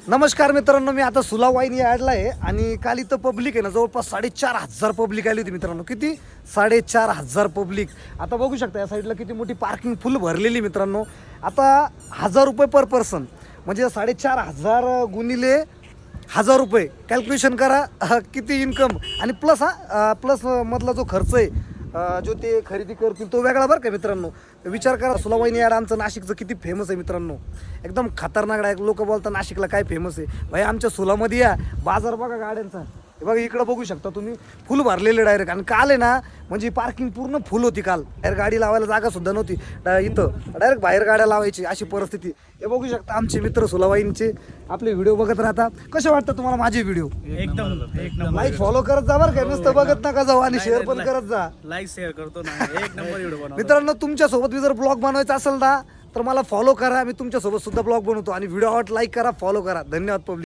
नमस्कार मित्रांनो, मी आता सुला वाईन यार्डला आहे आणि काल इथं पब्लिक आहे ना, जवळपास 4,500 पब्लिक आली होती मित्रांनो. किती? 4,500 पब्लिक. आता बघू शकता या साईडला किती मोठी पार्किंग फुल भरलेली मित्रांनो. आता 1,000 रुपये पर पर्सन म्हणजे 4,500 गुणिले 1,000 रुपये कॅल्क्युलेशन करा किती इन्कम. आणि प्लस मधला जो खर्च आहे जो ते खरेदी करतील तो वेगळा बरं का मित्रांनो. विचार करा, सुला वाईन यार्ड आमचं नाशिकचं किती फेमस आहे मित्रांनो. एकदम खतरनाक आहे. लोक बोलतात नाशिकला काय फेमस आहे भाई, आमच्या सुलामध्ये या. बाजार बघा गाड्यांचा, हे बघा इकडं बघू शकता तुम्ही, फुल भरलेले डायरेक्ट. आणि काल आहे ना, म्हणजे पार्किंग पूर्ण फुल होती काल. डायरेक्ट गाडी लावायला जागा सुद्धा नव्हती. इथं डायरेक्ट बाहेर गाड्या लावायची अशी परिस्थिती. हे बघू शकता आमचे मित्र सुलावाईंचे आपले व्हिडिओ बघत राहतात. कसे वाटतं तुम्हाला माझे व्हिडिओ? एकदम लाईक फॉलो करत जा बरं काय, नुसतं बघत नका जाऊ. आणि शेअर पण करत जा लाईक शेअर करतो ना, एक नंबर व्हिडिओ बनवतो मित्रांनो. तुमच्यासोबत मी जर ब्लॉग बनवायचा असेल ना तर मला फॉलो करा. मी तुमच्यासोबत सुद्धा ब्लॉग बनवतो. आणि व्हिडिओ आवड लाईक करा, फॉलो करा. धन्यवाद पब्लिक.